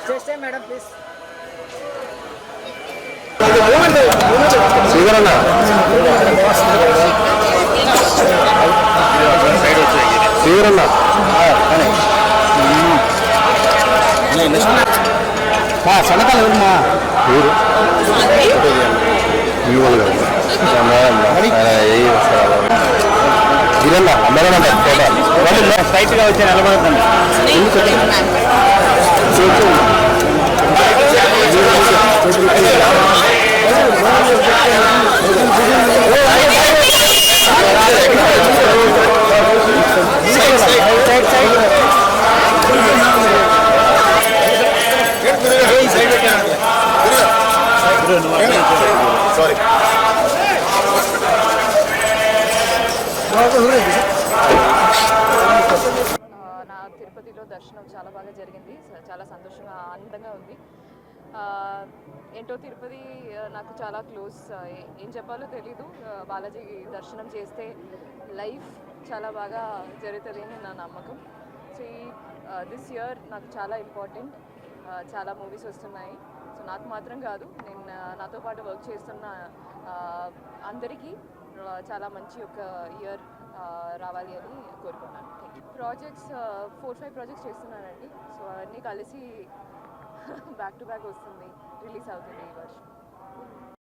Just a madam, please. శ్రీధరన్న శ్రీధరన్న సన్నకాలు ఎవరమ్మా ఊరు ఇదన్నా అందరం స్ట్రైట్గా వచ్చి నిలబడుతుంది నా తిరుపతిలో దర్శనం చాలా బాగా జరిగింది. చాలా సంతోషంగా ఆనందంగా ఉంది. ఏంటో తిరుపతి నాకు చాలా క్లోజ్. ఏం చెప్పాలో తెలీదు. బాలాజీ దర్శనం చేస్తే లైఫ్ చాలా బాగా జరుగుతుంది అని నా నమ్మకం. సో దిస్ ఇయర్ నాకు చాలా ఇంపార్టెంట్. చాలా మూవీస్ వస్తున్నాయి. సో నాకు మాత్రం కాదు, నేను నాతో పాటు వర్క్ చేస్తున్న అందరికీ చాలా మంచి ఒక ఇయర్ రావాలి అని కోరుకున్నాను. ప్రాజెక్ట్స్ 4-5 ప్రాజెక్ట్స్ చేస్తున్నానండి. సో అన్నీ కలిసి బ్యాక్ టు బ్యాక్ వస్తుంది, రిలీజ్ అవుతుంది ఈ వర్షం.